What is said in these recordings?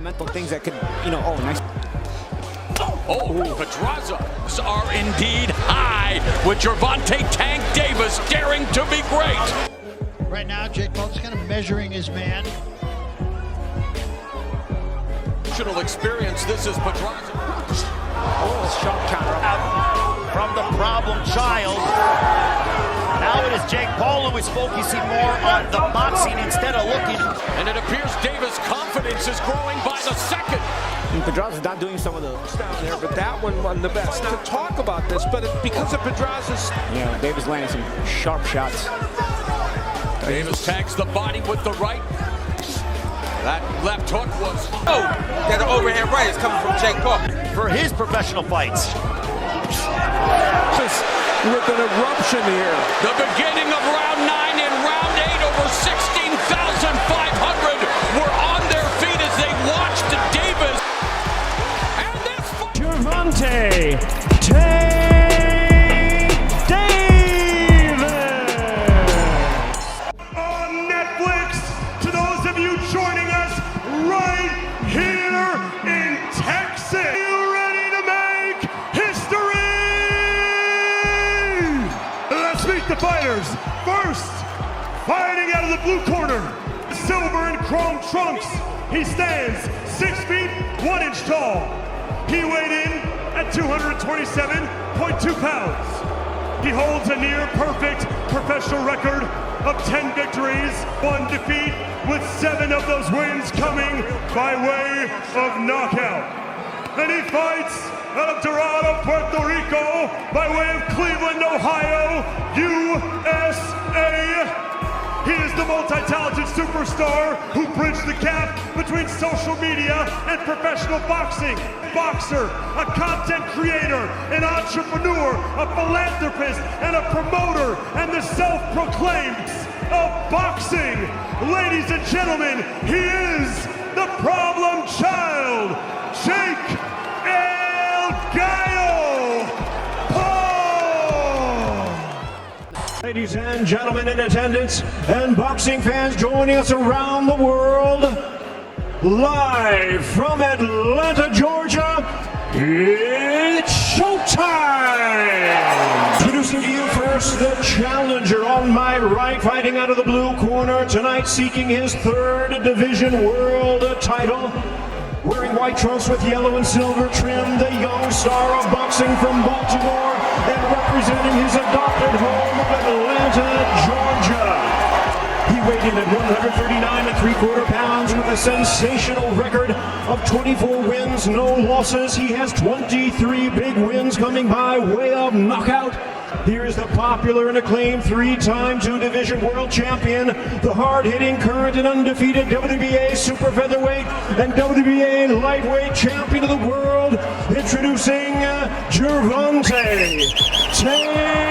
Mental things that could, oh, nice. Oh, Pedraza's are indeed high with Gervonta Tank Davis daring to be great. Right now, Jake Paul's kind of measuring his man. Experience. This is Pedraza. Oh, shot counter out from the problem child. Now it is Jake Paul who is focusing more on the boxing instead of looking. And it appears Davis' confidence is growing by the second. And Pedraza's not doing some of the down there, but that one wasn't the best. Now, to talk about this, but because of Pedraza's... Yeah, Davis landing some sharp shots. Davis tags the body with the right. That left hook was... Oh, that overhand right is coming from Jake Paul. For his professional fights. Just with an eruption here. The beginning of round 9 and round 8, over 16,500 were on their feet as they watched Davis. And this... Gervonta Tank Davis! On Netflix, to those of you joining us right here in Texas. Are you ready to make history? Let's meet the fighters. First, fighting out of the blue corner, silver and chrome trunks. He stands 6 feet 1 inch tall. He weighed in at 227.2 pounds. He holds a near perfect professional record of 10 victories, 1 defeat, with 7 of those wins coming by way of knockout. And he fights out of Dorado, Puerto Rico, by way of Cleveland, Ohio, USA. He is the multi-talented superstar who bridged the gap between social media and professional boxing. Boxer, a content creator, an entrepreneur, a philanthropist, and a promoter, and the self-proclaimed of boxing. Ladies and gentlemen, he is the problem child, Jake El Gallo Paul. Ladies and gentlemen in attendance and boxing fans joining us around the world, live from Atlanta, Georgia, it's showtime! Introducing to you first the challenger on my right, fighting out of the blue corner tonight, seeking his 3rd division world title. Wearing white trunks with yellow and silver trim, the young star of boxing from Baltimore, and representing his adopted home of Atlanta, Georgia. He weighed in at 139 3/4 pounds with a sensational record of 24 wins, no losses. He has 23 big wins coming by way of knockout. Here's the popular and acclaimed 3-time 2-division world champion, the hard-hitting, current and undefeated WBA super featherweight and WBA lightweight champion of the world, introducing Gervonta Tank Davis.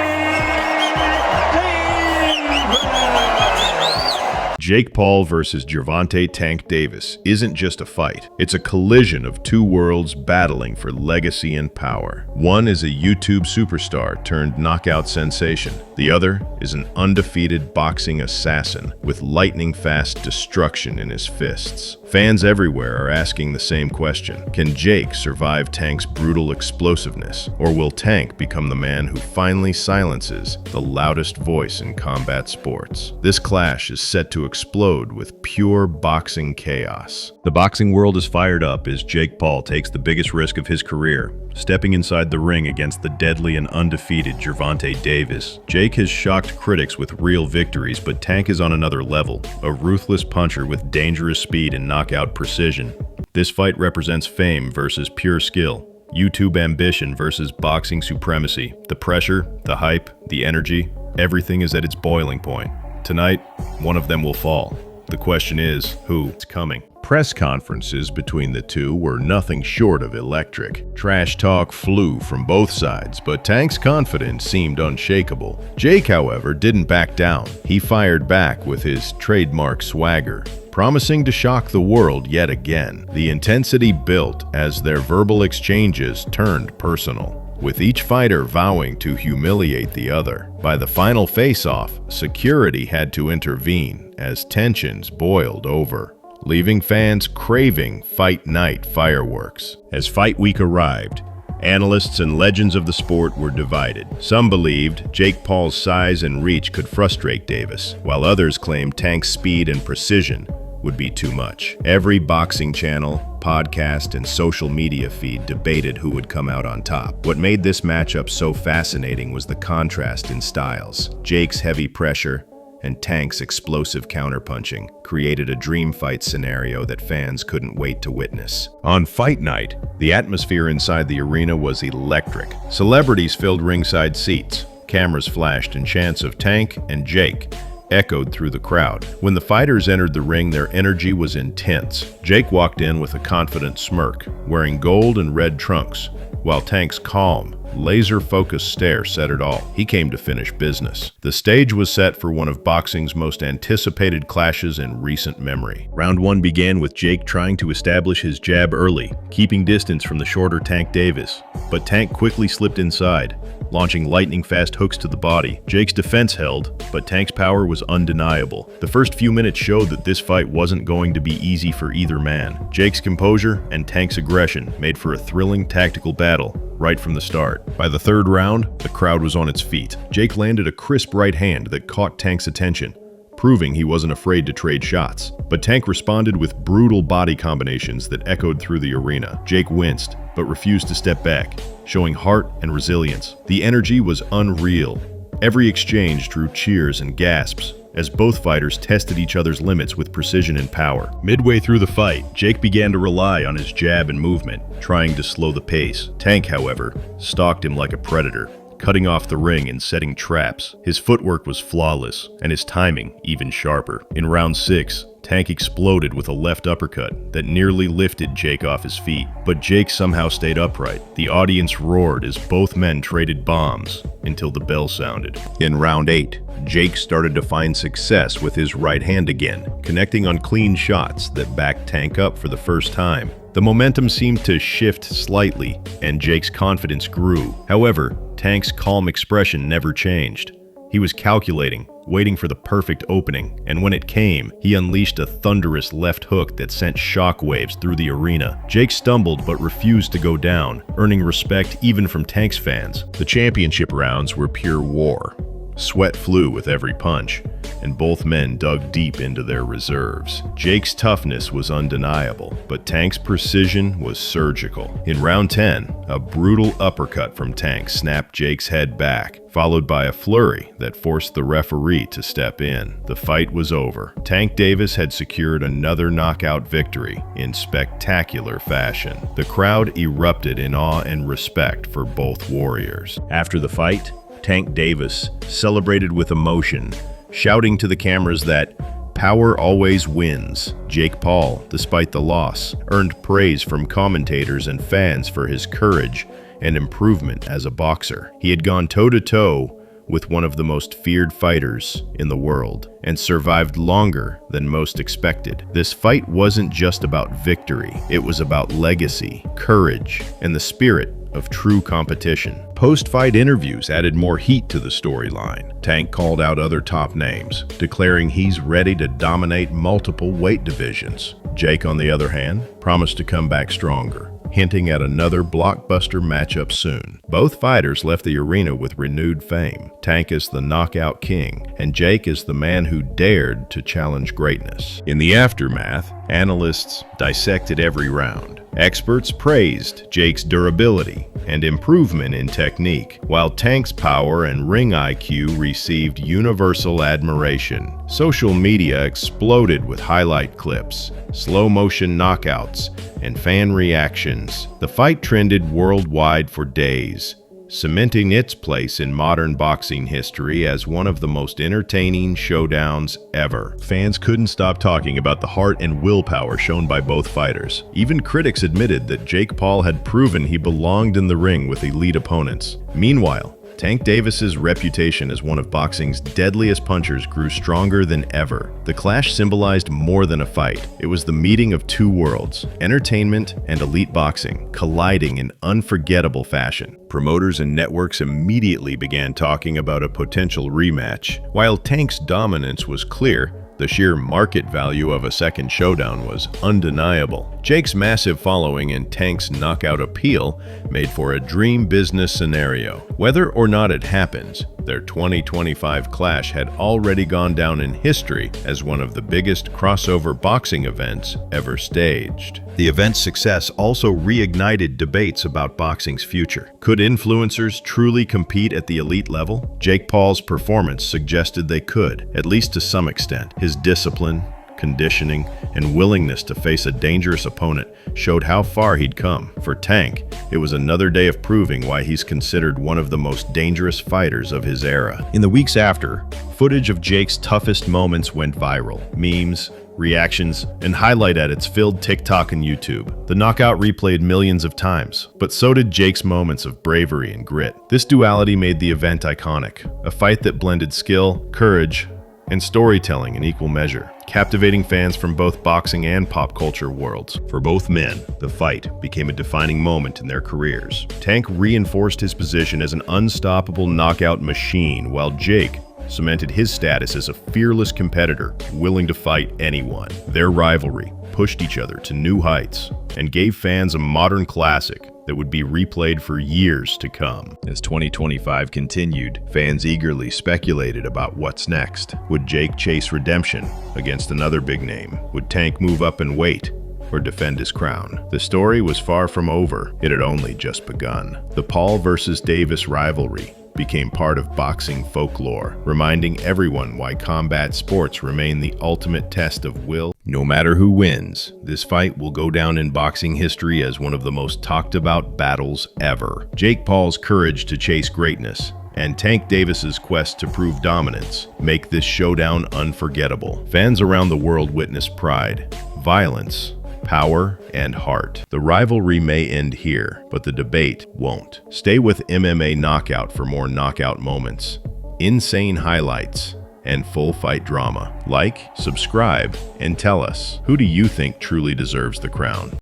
Jake Paul versus Gervonta Tank Davis isn't just a fight. It's a collision of 2 worlds battling for legacy and power. One is a YouTube superstar turned knockout sensation. The other is an undefeated boxing assassin with lightning-fast destruction in his fists. Fans everywhere are asking the same question. Can Jake survive Tank's brutal explosiveness? Or will Tank become the man who finally silences the loudest voice in combat sports? This clash is set to explode with pure boxing chaos. The boxing world is fired up as Jake Paul takes the biggest risk of his career, stepping inside the ring against the deadly and undefeated Gervonta Davis. Jake has shocked critics with real victories, but Tank is on another level, a ruthless puncher with dangerous speed and knockout precision. This fight represents fame versus pure skill, YouTube ambition versus boxing supremacy. The pressure, the hype, the energy, everything is at its boiling point. Tonight, one of them will fall. The question is, who is coming? Press conferences between the two were nothing short of electric. Trash talk flew from both sides, but Tank's confidence seemed unshakable. Jake, however, didn't back down. He fired back with his trademark swagger, promising to shock the world yet again. The intensity built as their verbal exchanges turned personal, with each fighter vowing to humiliate the other. By the final face-off, security had to intervene as tensions boiled over. leaving fans craving fight night fireworks. As fight week arrived, analysts and legends of the sport were divided. Some believed Jake Paul's size and reach could frustrate Davis, while others claimed Tank's speed and precision would be too much. Every boxing channel, podcast, and social media feed debated who would come out on top. What made this matchup so fascinating was the contrast in styles. Jake's heavy pressure and Tank's explosive counterpunching created a dream fight scenario that fans couldn't wait to witness. On fight night, the atmosphere inside the arena was electric. Celebrities filled ringside seats, cameras flashed, and chants of Tank and Jake echoed through the crowd. When the fighters entered the ring, their energy was intense. Jake walked in with a confident smirk, wearing gold and red trunks, while Tank's calm, laser-focused stare said it all. He came to finish business. The stage was set for one of boxing's most anticipated clashes in recent memory. Round 1 began with Jake trying to establish his jab early, keeping distance from the shorter Tank Davis. But Tank quickly slipped inside, launching lightning-fast hooks to the body. Jake's defense held, but Tank's power was undeniable. The first few minutes showed that this fight wasn't going to be easy for either man. Jake's composure and Tank's aggression made for a thrilling tactical battle right from the start. By the third round, the crowd was on its feet. Jake landed a crisp right hand that caught Tank's attention, proving he wasn't afraid to trade shots. But Tank responded with brutal body combinations that echoed through the arena. Jake winced, but refused to step back, showing heart and resilience. The energy was unreal. Every exchange drew cheers and gasps as both fighters tested each other's limits with precision and power. Midway through the fight, Jake began to rely on his jab and movement, trying to slow the pace. Tank, however, stalked him like a predator, cutting off the ring and setting traps. His footwork was flawless, and his timing even sharper. In round 6, Tank exploded with a left uppercut that nearly lifted Jake off his feet, but Jake somehow stayed upright. The audience roared as both men traded bombs until the bell sounded. In round 8, Jake started to find success with his right hand again, connecting on clean shots that backed Tank up for the first time. The momentum seemed to shift slightly, and Jake's confidence grew. However, Tank's calm expression never changed. He was calculating, waiting for the perfect opening, and when it came, he unleashed a thunderous left hook that sent shockwaves through the arena. Jake stumbled but refused to go down, earning respect even from Tank's fans. The championship rounds were pure war. Sweat flew with every punch, and both men dug deep into their reserves. Jake's toughness was undeniable, but Tank's precision was surgical. In round 10, a brutal uppercut from Tank snapped Jake's head back, followed by a flurry that forced the referee to step in. The fight was over. Tank Davis had secured another knockout victory in spectacular fashion. The crowd erupted in awe and respect for both warriors. After the fight, Tank Davis celebrated with emotion, shouting to the cameras that power always wins. Jake Paul, despite the loss, earned praise from commentators and fans for his courage and improvement as a boxer. He had gone toe-to-toe with one of the most feared fighters in the world and survived longer than most expected. This fight wasn't just about victory, it was about legacy, courage, and the spirit of true competition. Post-fight interviews added more heat to the storyline. Tank called out other top names, declaring he's ready to dominate multiple weight divisions. Jake, on the other hand, promised to come back stronger, hinting at another blockbuster matchup soon. Both fighters left the arena with renewed fame. Tank is the knockout king, and Jake is the man who dared to challenge greatness. In the aftermath, analysts dissected every round. Experts praised Jake's durability and improvement in technique, while Tank's power and ring IQ received universal admiration. Social media exploded with highlight clips, slow-motion knockouts, and fan reactions. The fight trended worldwide for days, cementing its place in modern boxing history as one of the most entertaining showdowns ever. Fans couldn't stop talking about the heart and willpower shown by both fighters. Even critics admitted that Jake Paul had proven he belonged in the ring with elite opponents. Meanwhile, Tank Davis's reputation as one of boxing's deadliest punchers grew stronger than ever. The clash symbolized more than a fight. It was the meeting of two worlds, entertainment and elite boxing, colliding in unforgettable fashion. Promoters and networks immediately began talking about a potential rematch. While Tank's dominance was clear, The sheer market value of a second showdown was undeniable. Jake's massive following and Tank's knockout appeal made for a dream business scenario. Whether or not it happens, their 2025 clash had already gone down in history as one of the biggest crossover boxing events ever staged. The event's success also reignited debates about boxing's future. Could influencers truly compete at the elite level? Jake Paul's performance suggested they could, at least to some extent. His discipline, conditioning, and willingness to face a dangerous opponent showed how far he'd come. For Tank, it was another day of proving why he's considered one of the most dangerous fighters of his era. In the weeks after, footage of Jake's toughest moments went viral. Memes, reactions, and highlight edits filled TikTok and YouTube. The knockout replayed millions of times, but so did Jake's moments of bravery and grit. This duality made the event iconic, a fight that blended skill, courage, and storytelling in equal measure, captivating fans from both boxing and pop culture worlds. For both men, the fight became a defining moment in their careers. Tank reinforced his position as an unstoppable knockout machine, while Jake cemented his status as a fearless competitor willing to fight anyone. Their rivalry pushed each other to new heights and gave fans a modern classic that would be replayed for years to come. As 2025 continued, fans eagerly speculated about what's next. Would Jake chase redemption against another big name? Would Tank move up in weight or defend his crown? The story was far from over. It had only just begun. The Paul versus Davis rivalry became part of boxing folklore, reminding everyone why combat sports remain the ultimate test of will. No matter who wins, this fight will go down in boxing history as one of the most talked about battles ever. Jake Paul's courage to chase greatness and Tank Davis's quest to prove dominance make this showdown unforgettable. Fans around the world witness pride, violence, power, and heart. The rivalry may end here, but the debate won't. Stay with MMA Knockout for more knockout moments, insane highlights, and full fight drama. Like, subscribe, and tell us, who do you think truly deserves the crown?